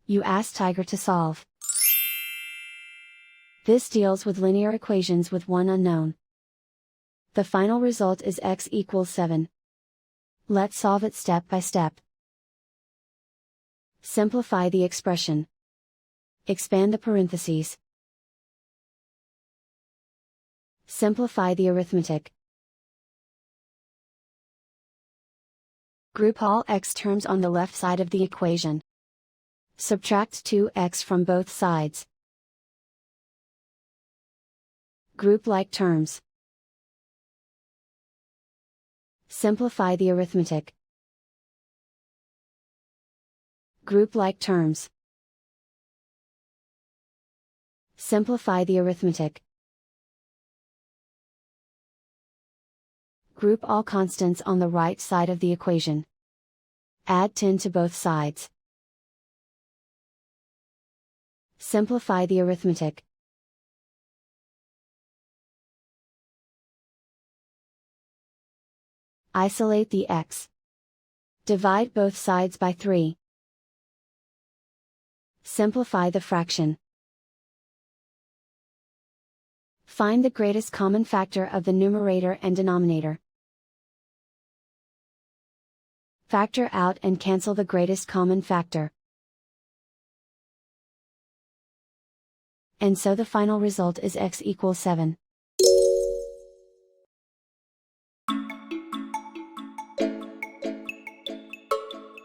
You ask Tiger to solve. This deals with linear equations with one unknown. The final result is x equals 7. Let's solve it step by step. Simplify the expression. Expand the parentheses. Simplify the arithmetic. Group all x terms on the left side of the equation. Subtract 2x from both sides. Group like terms. Simplify the arithmetic. Group like terms. Simplify the arithmetic. Group all constants on the right side of the equation. Add 10 to both sides. Simplify the arithmetic. Isolate the x. Divide both sides by 3. Simplify the fraction. Find the greatest common factor of the numerator and denominator. Factor out and cancel the greatest common factor. And so the final result is x equals 7.